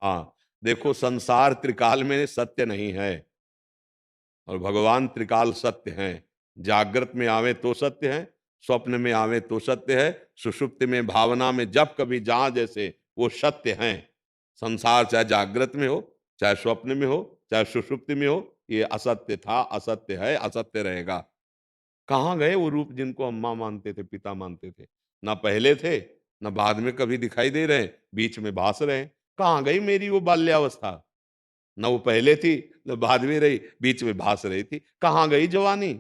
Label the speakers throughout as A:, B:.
A: हाँ, देखो संसार त्रिकाल में सत्य नहीं है और भगवान त्रिकाल सत्य हैं। जागृत में आवे तो सत्य है, स्वप्न में आवे तो सत्य है, सुषुप्ति में, भावना में, जब कभी जहां जैसे वो सत्य हैं। संसार चाहे जागृत में हो, चाहे स्वप्न में हो, चाहे सुषुप्ति में हो, ये असत्य था, असत्य है, असत्य रहेगा। कहाँ गए वो रूप जिनको हम माँ मानते थे, पिता मानते थे? ना पहले थे, ना बाद में कभी दिखाई दे रहे हैं, बीच में भास रहे हैं। कहाँ गई मेरी वो बाल्यावस्था? ना वो पहले थी, ना बाद में रही, बीच में भास रही थी। कहाँ गई जवानी?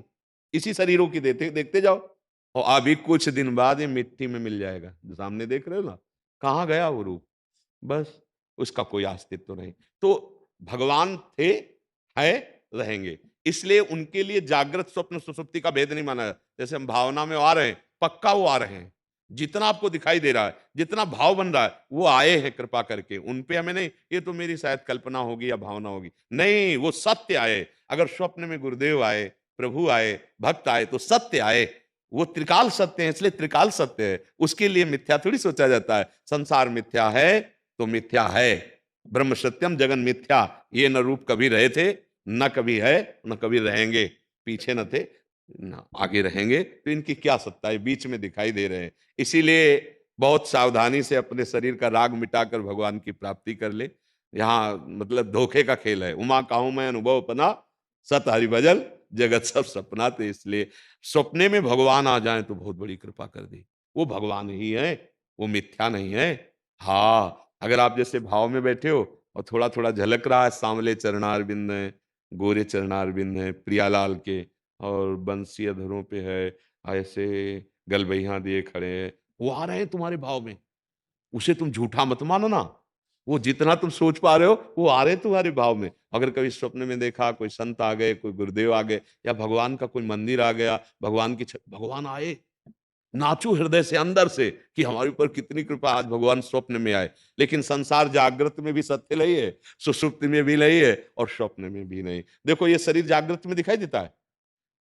A: इसी शरीरों की देते देखते जाओ। और अभी कुछ दिन बाद ये मिट्टी में मिल जाएगा। जो सामने देख रहे हो ना, कहाँ गया वो रूप? बस उसका कोई अस्तित्व नहीं। तो भगवान थे, है, रहेंगे। इसलिए उनके लिए जागृत स्वप्न सुषुप्ति का भेद नहीं माना जाता। जैसे हम भावना में आ रहे हैं, पक्का वो आ रहे हैं। जितना आपको दिखाई दे रहा है, जितना भाव बन रहा है, वो आए हैं कृपा करके। उन पे हमें नहीं, ये तो मेरी शायद कल्पना होगी या भावना होगी। नहीं, वो सत्य आए। अगर स्वप्न में गुरुदेव आए, प्रभु आए, भक्त आए, तो सत्य आए। वो त्रिकाल सत्य है, इसलिए त्रिकाल सत्य है। उसके लिए मिथ्या थोड़ी सोचा जाता है। संसार मिथ्या है तो मिथ्या है। ब्रह्म सत्यम जगन मिथ्या, ये न रूप कभी रहे थे, न कभी है, न कभी रहेंगे। पीछे न थे, न आगे रहेंगे। तो इनकी क्या सत्ता है? बीच में दिखाई दे रहे हैं। इसीलिए बहुत सावधानी से अपने शरीर का राग मिटाकर भगवान की प्राप्ति कर ले। यहाँ मतलब धोखे का खेल है। उमा काहू मैं अनुभव अपना, सत हरि भजल जगत सब सपना। तो इसलिए सपने में भगवान आ जाए तो बहुत बड़ी कृपा कर दी। वो भगवान ही है, वो मिथ्या नहीं है। हाँ, अगर आप जैसे भाव में बैठे हो और थोड़ा थोड़ा झलक रहा है, सांवले चरणार बिंद है, गोरे चरणार बिंद है प्रियालाल के, और बंसी अधरों पे है, ऐसे गलबैया दिए खड़े हैं, वो आ रहे हैं तुम्हारे भाव में। उसे तुम झूठा मत मानो ना। वो जितना तुम सोच पा रहे हो, वो आ रहे हैं तुम्हारे भाव में। अगर कभी स्वप्न में देखा कोई संत आ गए, कोई गुरुदेव आ गए, या भगवान का कोई मंदिर आ गया, भगवान आए, नाचो हृदय से अंदर से कि हमारे ऊपर कितनी कृपा, आज भगवान स्वप्न में आए। लेकिन संसार जागृत में भी सत्य नहीं है, सुषुप्ति में भी नहीं है, और स्वप्न में भी नहीं। देखो ये शरीर जागृत में दिखाई देता है,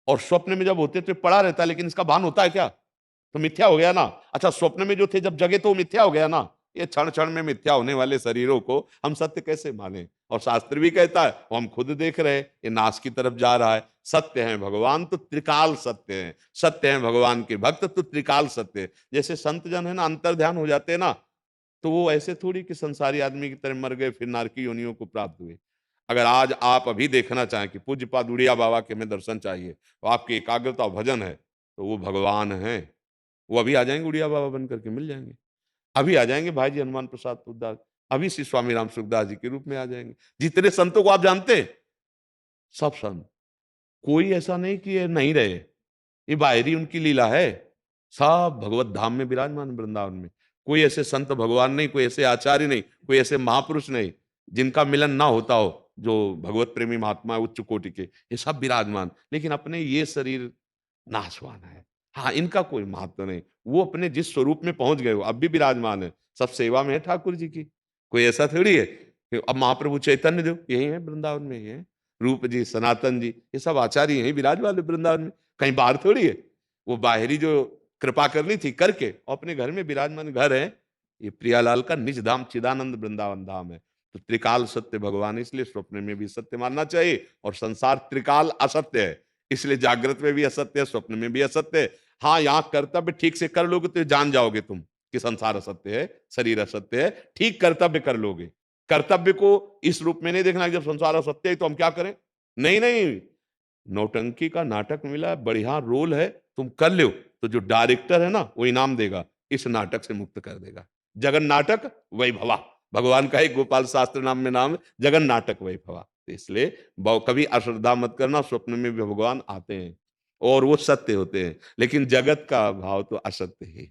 A: और स्वप्न में जब होते तो ये पड़ा रहता है, लेकिन इसका भान होता है क्या? तो मिथ्या हो गया ना। अच्छा, स्वप्न में जो थे जब जगे तो वो मिथ्या हो गया ना। ये क्षण क्षण में मिथ्या होने वाले शरीरों को हम सत्य कैसे माने? और शास्त्र भी कहता है, वो हम खुद देख रहे हैं, ये नाश की तरफ जा रहा है। सत्य है भगवान तो त्रिकाल सत्य है, सत्य है भगवान के भक्त तो त्रिकाल सत्य है। जैसे संत जन है ना, अंतर ध्यान हो जाते हैं ना, तो वो ऐसे थोड़ी कि संसारी आदमी की तरह मर गए फिर नारकी योनियों को प्राप्त हुए। अगर आज आप अभी देखना चाहें कि पूज्य पाद उड़िया बाबा के हमें दर्शन चाहिए, तो आपकी एकाग्रता और भजन है, तो वो भगवान है। वो अभी आ जाएंगे, उड़िया बाबा बन करके मिल जाएंगे। अभी आ जाएंगे भाई जी हनुमान प्रसाद तुलदास, अभी श्री स्वामी राम सुखदास जी के रूप में आ जाएंगे। जितने संतों को आप जानते हैं, सब संत, कोई ऐसा नहीं कि ये नहीं रहे। ये बाहरी उनकी लीला है। सब भगवत धाम में विराजमान, वृंदावन में। कोई ऐसे संत भगवान नहीं, कोई ऐसे आचार्य नहीं, कोई ऐसे महापुरुष नहीं जिनका मिलन ना होता हो। जो भगवत प्रेमी महात्मा है उच्च कोटि के, ये सब विराजमान। लेकिन अपने ये शरीर नाशवान है। हाँ, इनका कोई महत्व नहीं। वो अपने जिस स्वरूप में पहुंच गए, वो अब भी विराजमान है, सब सेवा में है ठाकुर जी की। कोई ऐसा थोड़ी है कि अब महाप्रभु चैतन्य देव यही है वृंदावन में, ही है रूप जी, सनातन जी, ये सब आचार्य यही विराजमान है वृंदावन में, कहीं बाहर थोड़ी है। वो बाहरी जो कृपा करनी थी करके, और अपने घर में विराजमान घर है। ये प्रियालाल का निज धाम चिदानंद वृंदावन धाम है। तो त्रिकाल सत्य भगवान, इसलिए स्वप्न में भी सत्य मानना चाहिए। और संसार त्रिकाल असत्य है, इसलिए जागृत में भी असत्य है, स्वप्न में भी असत्य है। हाँ, यहाँ कर्तव्य ठीक से कर लोगे तो जान जाओगे तुम कि संसार असत्य है, शरीर असत्य है। ठीक कर्तव्य कर लोगे। कर्तव्य को इस रूप में नहीं देखना कि जब संसार असत्य है तो हम क्या करें। नहीं नहीं, नौटंकी का नाटक मिला, बढ़िया रोल है, तुम कर लो, तो जो डायरेक्टर है ना, वो इनाम देगा, इस नाटक से मुक्त कर देगा। जगन नाटक वैभवा, भगवान का एक गोपाल शास्त्र नाम में नाम है, जगन नाटक वैभवा। तो इसलिए कभी अश्रद्धा मत करना, स्वप्न में भी भगवान आते हैं और वो सत्य होते हैं। लेकिन जगत का भाव तो असत्य ही है।